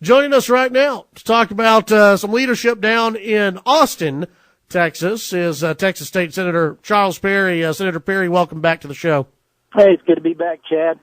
Joining us right now to talk about some leadership down in Austin, Texas, is Texas State Senator Charles Perry. Senator Perry, welcome back to the show. Hey, it's good to be back, Chad.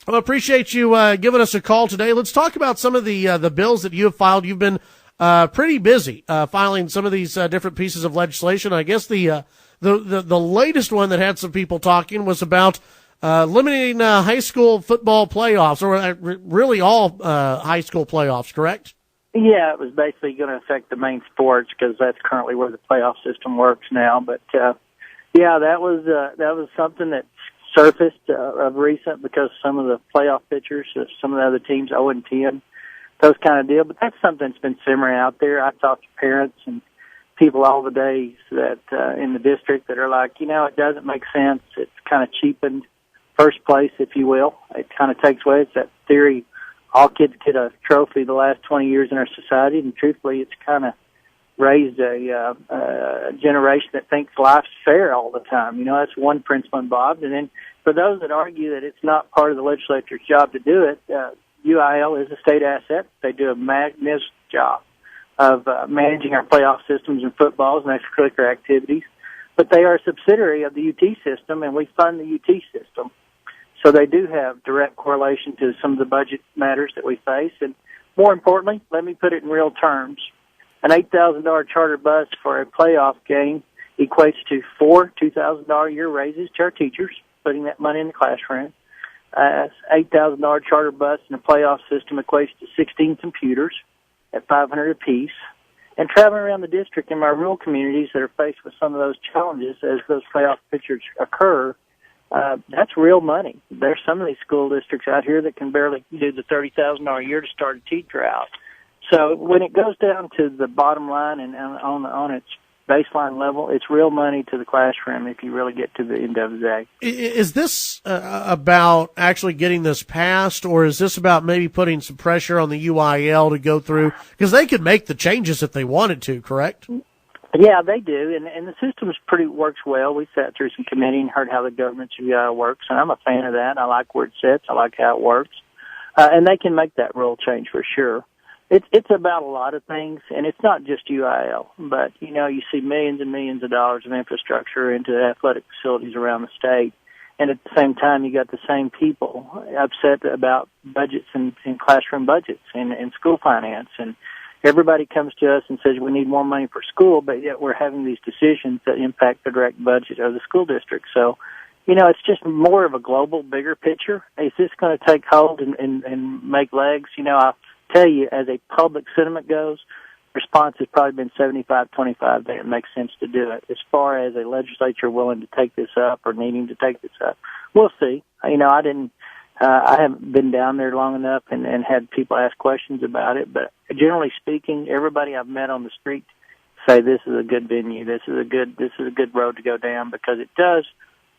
I appreciate you giving us a call today. Let's talk about some of the bills that you have filed. You've been pretty busy filing some of these different pieces of legislation. I guess the latest one that had some people talking was about limiting high school football playoffs, or really all high school playoffs, correct? Yeah, it was basically going to affect the main sports because that's currently where the playoff system works now. But yeah, that was something that surfaced of recent because some of the playoff pitchers, some of the other teams 0-10, those kind of deal. But that's something that's been simmering out there. I talk to parents and people all the days that in the district that are like, it doesn't make sense. It's kind of cheapened first place, if you will. It kind of takes away. It's that theory, all kids get a trophy the last 20 years in our society, and truthfully, it's kind of raised a generation that thinks life's fair all the time. That's one principle involved. And then for those that argue that it's not part of the legislature's job to do it, UIL is a state asset. They do a magnificent job of managing our playoff systems and footballs and extracurricular activities. But they are a subsidiary of the UT system, and we fund the UT system. So they do have direct correlation to some of the budget matters that we face. And more importantly, let me put it in real terms. An $8,000 charter bus for a playoff game equates to 4 $2,000 a year raises to our teachers, putting that money in the classroom. $8,000 charter bus in a playoff system equates to 16 computers at $500 apiece. And traveling around the district in my rural communities that are faced with some of those challenges as those playoff pictures occur, that's real money. There's some of these school districts out here that can barely do the $30,000 a year to start a teacher out. So when it goes down to the bottom line and on its baseline level, it's real money to the classroom if you really get to the end of the day. Is this about actually getting this passed, or is this about maybe putting some pressure on the UIL to go through? Because they could make the changes if they wanted to, correct? Yeah, they do, and the system works well. We sat through some committee and heard how the government's UIL works, and I'm a fan of that. I like where it sits. I like how it works. And they can make that rule change for sure. It's about a lot of things, and it's not just UIL, but, you see millions and millions of dollars of infrastructure into athletic facilities around the state, and at the same time, you got the same people upset about budgets and classroom budgets and school finance, and everybody comes to us and says we need more money for school, but yet we're having these decisions that impact the direct budget of the school district. So, it's just more of a global, bigger picture. Is this going to take hold and make legs? I tell you, as a public sentiment goes, response has probably been 75-25 that it makes sense to do it. As far as a legislature willing to take this up or needing to take this up, we'll see. I haven't been down there long enough and had people ask questions about it, but generally speaking, everybody I've met on the street say this is a good venue, this is a good road to go down, because it does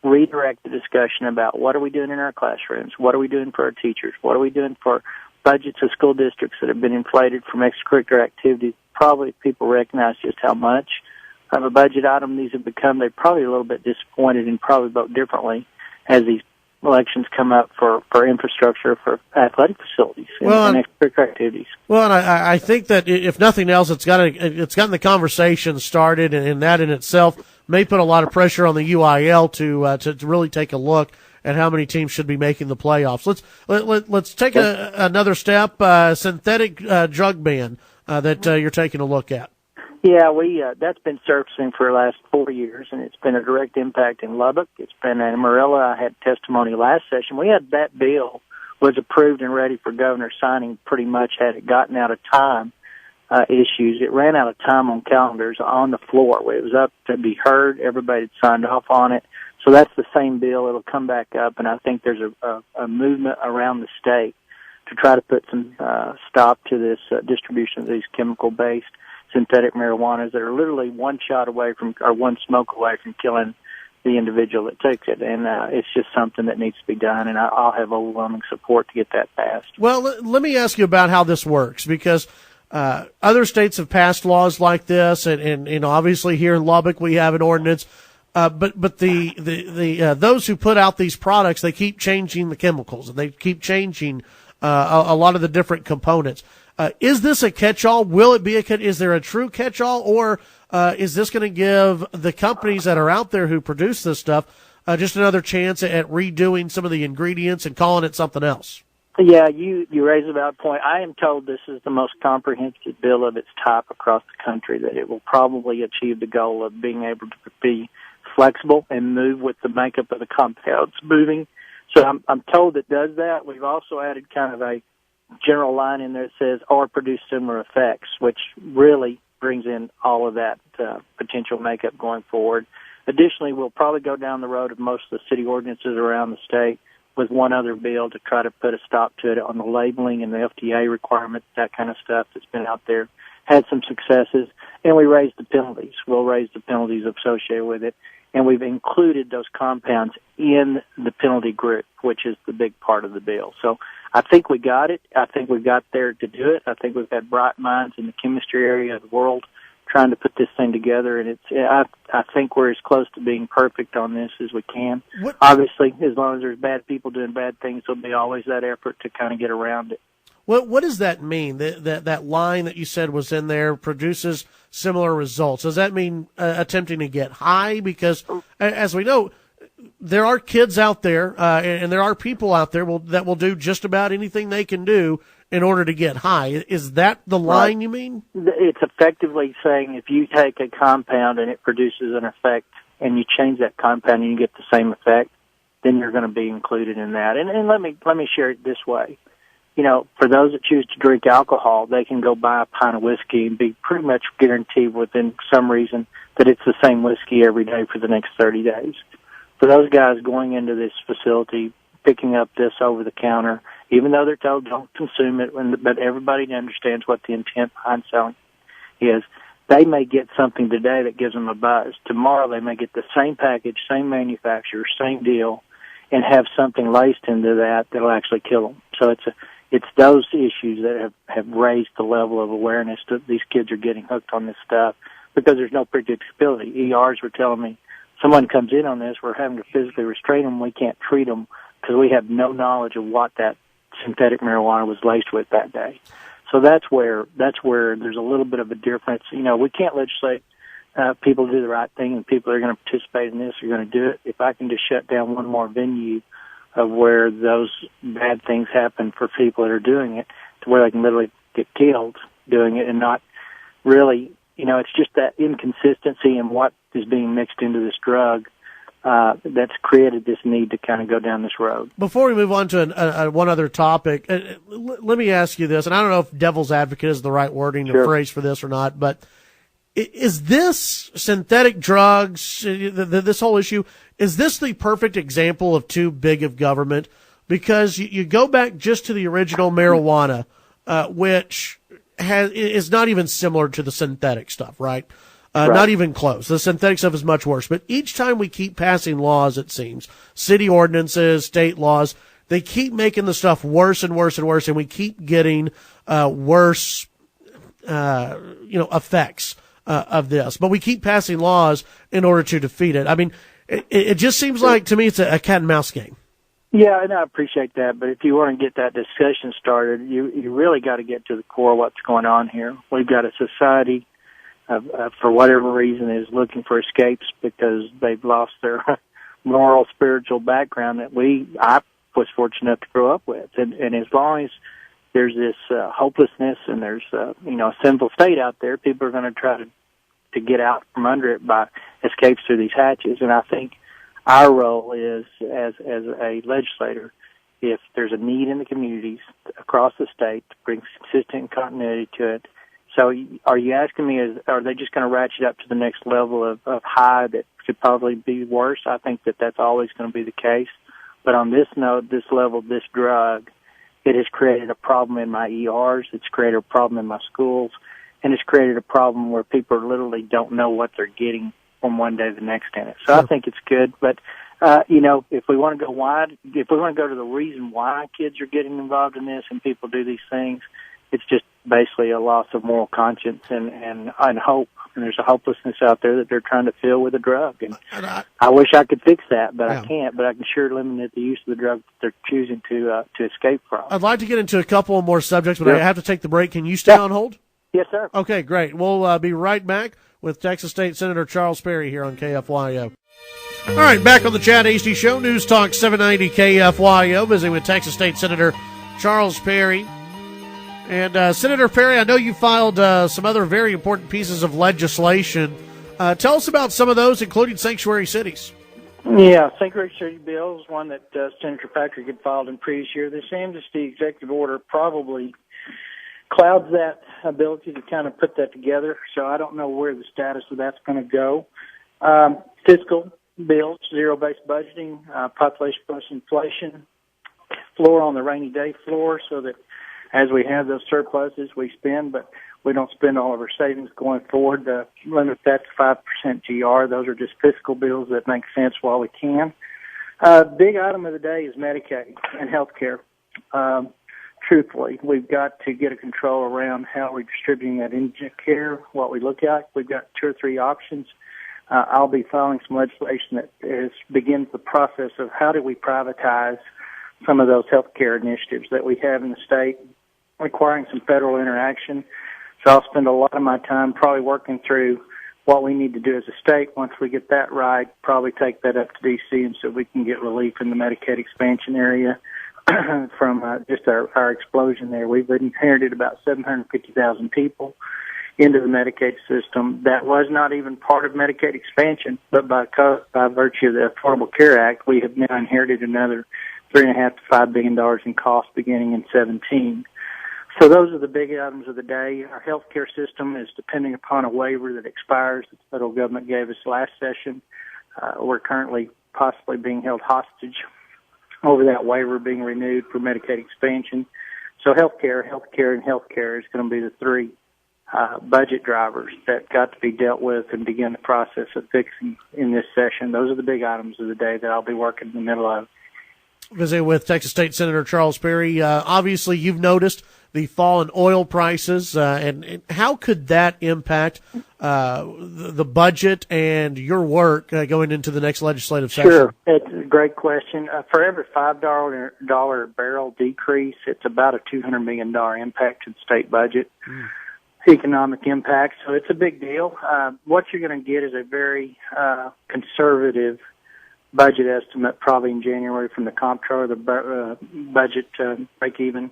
redirect the discussion about what are we doing in our classrooms, what are we doing for our teachers, what are we doing for budgets of school districts that have been inflated from extracurricular activities. Probably people recognize just how much of a budget item these have become. They're probably a little bit disappointed and probably vote differently as these elections come up for infrastructure for athletic facilities and extracurricular activities. Well, and I think that if nothing else, it's gotten the conversation started, and that in itself may put a lot of pressure on the UIL to really take a look at how many teams should be making the playoffs. Let's take another step. Synthetic drug ban that you're taking a look at. Yeah, that's been surfacing for the last 4 years, and it's been a direct impact in Lubbock. It's been in Marilla. I had testimony last session. We had that bill was approved and ready for governor signing pretty much had it gotten out of time issues. It ran out of time on calendars on the floor. It was up to be heard. Everybody had signed off on it. So that's the same bill. It'll come back up, and I think there's a movement around the state to try to put some stop to this distribution of these chemical-based synthetic marijuanas that are literally one shot away from, or one smoke away from killing the individual that takes it. And it's just something that needs to be done, and I'll have overwhelming support to get that passed. Well, let me ask you about how this works, because other states have passed laws like this, and obviously here in Lubbock we have an ordinance. But the those who put out these products, they keep changing the chemicals, and they keep changing a lot of the different components. Is this a catch-all? Will it be is there a true catch-all, or is this going to give the companies that are out there who produce this stuff just another chance at redoing some of the ingredients and calling it something else? Yeah, you raise a valid point. I am told this is the most comprehensive bill of its type across the country, that it will probably achieve the goal of being able to be flexible and move with the makeup of the compounds moving. So I'm told it does that. We've also added kind of a general line in there that says, or produce similar effects, which really brings in all of that potential makeup going forward. Additionally, we'll probably go down the road of most of the city ordinances around the state with one other bill to try to put a stop to it on the labeling and the FDA requirements, that kind of stuff that's been out there. Had some successes, and we raised the penalties. We'll raise the penalties associated with it, and we've included those compounds in the penalty group, which is the big part of the bill. So I think we got it. I think we got there to do it. I think we've had bright minds in the chemistry area of the world trying to put this thing together, and I think we're as close to being perfect on this as we can. Obviously, as long as there's bad people doing bad things, there'll be always that effort to kind of get around it. What does that mean? That line that you said was in there, produces similar results. Does that mean attempting to get high? Because as we know, there are kids out there, and there are people out there that will do just about anything they can do in order to get high. Is that the line you mean? It's effectively saying if you take a compound and it produces an effect and you change that compound and you get the same effect, then you're going to be included in that. And let me share it this way. You know, for those that choose to drink alcohol, they can go buy a pint of whiskey and be pretty much guaranteed within some reason that it's the same whiskey every day for the next 30 days. For those guys going into this facility, picking up this over the counter, even though they're told don't consume it, but everybody understands what the intent behind selling is, they may get something today that gives them a buzz. Tomorrow they may get the same package, same manufacturer, same deal, and have something laced into that that'll actually kill them. So it's those issues that have raised the level of awareness that these kids are getting hooked on this stuff, because there's no predictability. ERs were telling me, someone comes in on this, we're having to physically restrain them, we can't treat them because we have no knowledge of what that synthetic marijuana was laced with that day. So that's where there's a little bit of a difference. You know, we can't legislate people to do the right thing, and people that are going to participate in this are going to do it. If I can just shut down one more venue of where those bad things happen for people that are doing it, to where they can literally get killed doing it, and not really, you know, it's just that inconsistency in what is being mixed into this drug that's created this need to kind of go down this road. Before we move on to one other topic, let me ask you this, and I don't know if devil's advocate is the right wording or phrase for this or not, but is this synthetic drugs, this whole issue, is this the perfect example of too big of government? Because you go back just to the original marijuana, which is not even similar to the synthetic stuff, right? Not even close. The synthetic stuff is much worse. But each time we keep passing laws, it seems, city ordinances, state laws, they keep making the stuff worse and worse and worse, and we keep getting worse, effects of this. But we keep passing laws in order to defeat it. I mean, it just seems like, to me, it's a cat and mouse game. Yeah, and I appreciate that. But if you want to get that discussion started, you really got to get to the core of what's going on here. We've got a society for whatever reason is looking for escapes because they've lost their moral, spiritual background that I was fortunate enough to grow up with. And as long as there's this hopelessness and there's a sinful state out there, people are going to try to get out from under it by escapes through these hatches. And I think our role is, as a legislator, if there's a need in the communities across the state to bring consistent continuity to it. So are you asking me, are they just going to ratchet up to the next level of high that could probably be worse? I think that's always going to be the case. But on this note, this level, this drug, it has created a problem in my ERs. It's created a problem in my schools. And it's created a problem where people literally don't know what they're getting from one day to the next in it. So I think it's good. But, if we want to go wide, if we want to go to the reason why kids are getting involved in this and people do these things, it's just basically a loss of moral conscience and hope. And there's a hopelessness out there that they're trying to fill with a drug. And I wish I could fix that, but I can't. But I can sure limit the use of the drug that they're choosing to escape from. I'd like to get into a couple more subjects, but I have to take the break. Can you stay on hold? Yes, sir. Okay, great. We'll be right back with Texas State Senator Charles Perry here on KFYO. All right, back on the Chad Hasty Show, News Talk 790 KFYO, visiting with Texas State Senator Charles Perry. And Senator Perry, I know you filed some other very important pieces of legislation. Tell us about some of those, including sanctuary cities. Yeah, sanctuary city bill is one that Senator Patrick had filed in previous year. This amnesty executive order probably clouds that ability to kind of put that together, so I don't know where the status of that's going to go. Fiscal bills, zero-based budgeting, population plus inflation, floor on the rainy day floor, so that as we have those surpluses, we spend, but we don't spend all of our savings going forward. Limit that to 5% GR. Those are just fiscal bills that make sense while we can. Big item of the day is Medicaid and health care. Truthfully, we've got to get a control around how we're distributing that indigent care, what we look at. We've got 2 or 3 options. I'll be filing some legislation that begins the process of how do we privatize some of those health care initiatives that we have in the state, requiring some federal interaction. So I'll spend a lot of my time probably working through what we need to do as a state. Once we get that right, probably take that up to D.C. and so we can get relief in the Medicaid expansion area from just our explosion there. We've inherited about 750,000 people into the Medicaid system. That was not even part of Medicaid expansion, but by virtue of the Affordable Care Act, we have now inherited another $3.5 to $5 billion in costs beginning in 2017. So those are the big items of the day. Our health care system is depending upon a waiver that expires that the federal government gave us last session. We're currently possibly being held hostage over that waiver being renewed for Medicaid expansion. So healthcare, and healthcare is going to be the 3 budget drivers that got to be dealt with and begin the process of fixing in this session. Those are the big items of the day that I'll be working in the middle of. Visiting with Texas State Senator Charles Perry. Obviously, you've noticed the fall in oil prices, and how could that impact the budget and your work going into the next legislative session? Sure. It's a great question. For every $5 barrel decrease, it's about a $200 million impact to the state budget. Economic impact, so it's a big deal. What you're going to get is a very conservative budget estimate probably in January from the comptroller, the budget break-even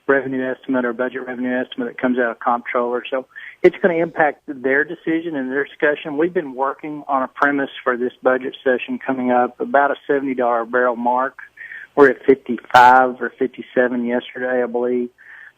revenue estimate or budget revenue estimate that comes out of comptroller. So it's going to impact their decision and their discussion. We've been working on a premise for this budget session coming up, about a $70 barrel mark. We're at 55 or 57 yesterday, I believe.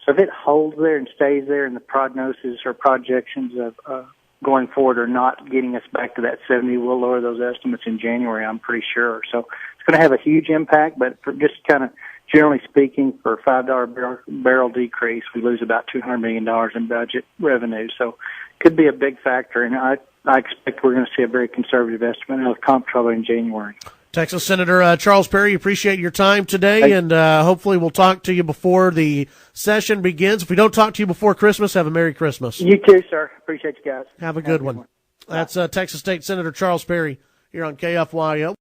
So if it holds there and stays there and the prognosis or projections of going forward are not getting us back to that 70, we'll lower those estimates in January, I'm pretty sure. So it's going to have a huge impact, but for just kind of generally speaking, for a $5 barrel decrease, we lose about $200 million in budget revenue. So it could be a big factor, and I expect we're going to see a very conservative estimate of comptroller in January. Texas Senator Charles Perry, appreciate your time today, and hopefully we'll talk to you before the session begins. If we don't talk to you before Christmas, have a Merry Christmas. You too, sir. Appreciate you guys. Have a good one. That's Texas State Senator Charles Perry here on KFYO.